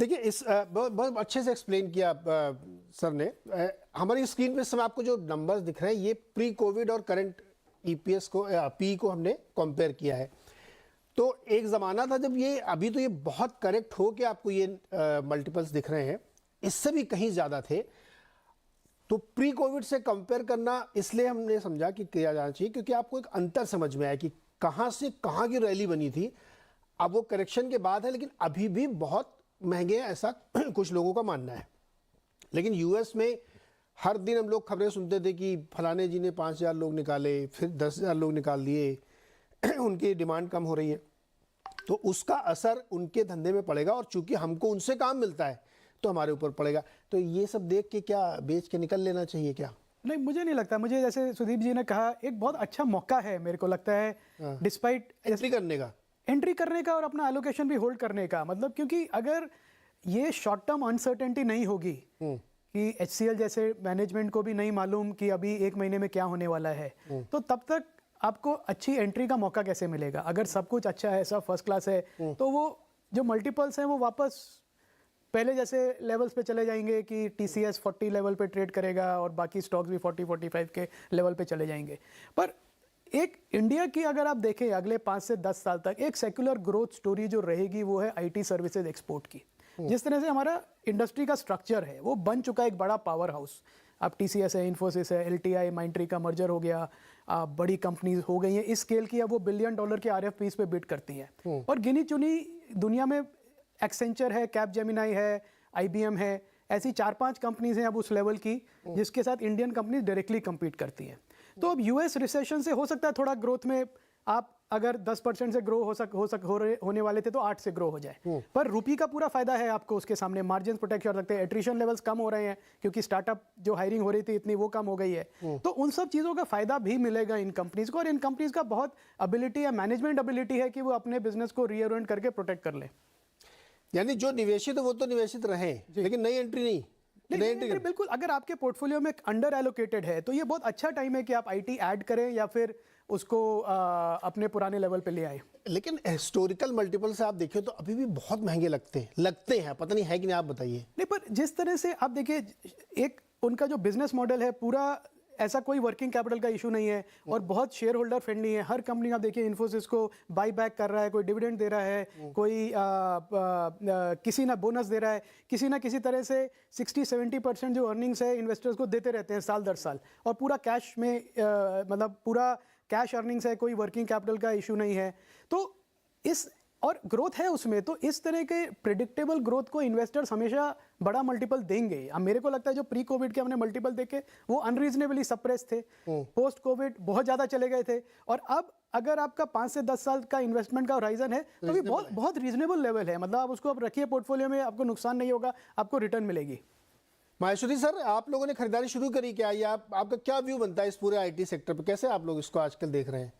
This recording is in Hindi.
देखिए इस बहुत बहुत अच्छे से एक्सप्लेन किया सर ने। हमारी स्क्रीन पे इस समय आपको जो नंबर्स दिख रहे हैं ये प्री कोविड और करंट ईपीएस को पी को हमने कंपेयर किया है। तो एक ज़माना था जब ये, अभी तो ये बहुत करेक्ट हो के आपको ये मल्टीपल्स दिख रहे हैं, इससे भी कहीं ज़्यादा थे। तो प्री कोविड से कंपेयर करना इसलिए हमने समझा कि किया जाना चाहिए क्योंकि आपको एक अंतर समझ में आया कि कहाँ से कहाँ की रैली बनी थी। अब वो करेक्शन के बाद है लेकिन अभी भी बहुत महंगे हैं, ऐसा कुछ लोगों का मानना है। लेकिन यूएस में हर दिन हम लोग खबरें सुनते थे कि फलाने जी ने 5,000 लोग निकाले, फिर 10,000 लोग निकाल दिए, उनकी डिमांड कम हो रही है। तो उसका असर उनके धंधे में पड़ेगा और चूंकि हमको उनसे काम मिलता है तो हमारे ऊपर पड़ेगा। तो ये सब देख के क्या बेच के निकल लेना चाहिए क्या? नहीं, मुझे नहीं लगता। मुझे जैसे सुदीप जी ने कहा, एक बहुत अच्छा मौका है मेरे को लगता है डिस्पाइट एंट्री करने का और अपना एलोकेशन भी होल्ड करने का। मतलब क्योंकि अगर ये शॉर्ट टर्म अनसर्टेनिटी नहीं होगी कि HCL जैसे मैनेजमेंट को भी नहीं मालूम कि अभी 1 महीने में क्या होने वाला है, तो तब तक आपको अच्छी एंट्री का मौका कैसे मिलेगा? अगर सब कुछ अच्छा है, सब फर्स्ट क्लास है, तो वो जो मल्टीपल्स हैं वो वापस पहले जैसे लेवल्स पे चले जाएंगे कि TCS 40 लेवल पे ट्रेड करेगा और बाकी स्टॉक्स भी 40-45 के लेवल पे चले जाएंगे। पर एक इंडिया की अगर आप देखें अगले 5 से 10 साल तक एक सेक्युलर ग्रोथ स्टोरी जो रहेगी वो है IT सर्विसेज एक्सपोर्ट की। जिस तरह से हमारा इंडस्ट्री का स्ट्रक्चर है वो बन चुका है एक बड़ा पावर हाउस। अब TCS है, इन्फोसिस है, LTI, माइंडट्री का मर्जर हो गया, बड़ी कंपनीज हो गई हैं इस स्केल की। अब वो $1 बिलियन के RFPs पे बिड करती हैं और गिनी चुनी दुनिया में एक्सेंचर है, कैपजेमिनी है, IBM है, ऐसी 4-5 कंपनीज हैं अब उस लेवल की जिसके साथ इंडियन कंपनीज डायरेक्टली कम्पीट करती हैं। तो अब US रिसेशन से हो सकता है थोड़ा ग्रोथ में आप अगर 10% से ग्रो होने वाले थे तो 8 से ग्रो हो जाए। पर रुपी का पूरा फायदा है आपको, उसके सामने मार्जिन प्रोटेक्ट कर सकते हैं, एट्रिशन लेवल्स कम हो रहे हैं क्योंकि स्टार्टअप जो हायरिंग हो रही थी इतनी वो कम हो गई है। तो उन सब चीज़ों का फायदा भी मिलेगा इन कंपनीज को और इन कंपनीज का बहुत एबिलिटी है, मैनेजमेंट एबिलिटी है कि वो अपने बिजनेस को रीओरिएंट करके प्रोटेक्ट कर ले। यानी जो निवेशित है वो तो निवेशित रहे लेकिन नई एंट्री नहीं। बिल्कुल, अगर आपके पोर्टफोलियो में अंडर एलोकेटेड है तो ये बहुत अच्छा टाइम है कि आप IT ऐड करें या फिर उसको अपने पुराने लेवल पे ले आए। लेकिन हिस्टोरिकल मल्टीपल से आप देखिए तो अभी भी बहुत महंगे लगते हैं, पता नहीं है कि नहीं, आप बताइए। नहीं, पर जिस तरह से आप देखिए एक उनका जो बिजनेस मॉडल है पूरा ऐसा कोई वर्किंग कैपिटल का इशू नहीं है और बहुत शेयर होल्डर फ्रेंडली है। हर कंपनी आप देखिए इन्फोसिस को बाई बैक कर रहा है, कोई डिविडेंड दे रहा है, कोई किसी ना बोनस दे रहा है, किसी ना किसी तरह से 60-70% जो अर्निंग्स है इन्वेस्टर्स को देते रहते हैं साल दर साल और पूरा कैश में मतलब पूरा कैश अर्निंग्स है, कोई वर्किंग कैपिटल का इशू नहीं है। तो इस और ग्रोथ है उसमें, तो इस तरह के प्रिडिक्टेबल ग्रोथ को इन्वेस्टर्स हमेशा बड़ा मल्टीपल देंगे। अब मेरे को लगता है जो प्री कोविड के हमने मल्टीपल देखे वो अनरीजनेबली सप्रेस थे, पोस्ट कोविड बहुत ज़्यादा चले गए थे और अब अगर आपका 5 से 10 साल का इन्वेस्टमेंट का होराइजन है तो ये बहुत रीजनेबल लेवल है। मतलब आप उसको अब रखिए पोर्टफोलियो में, आपको नुकसान नहीं होगा, आपको रिटर्न मिलेगी। माहेश्वरी सर, आप लोगों ने खरीदारी शुरू करी क्या, या आपका क्या व्यू बनता है इस पूरे IT सेक्टर पर? कैसे आप लोग इसको आजकल देख रहे हैं?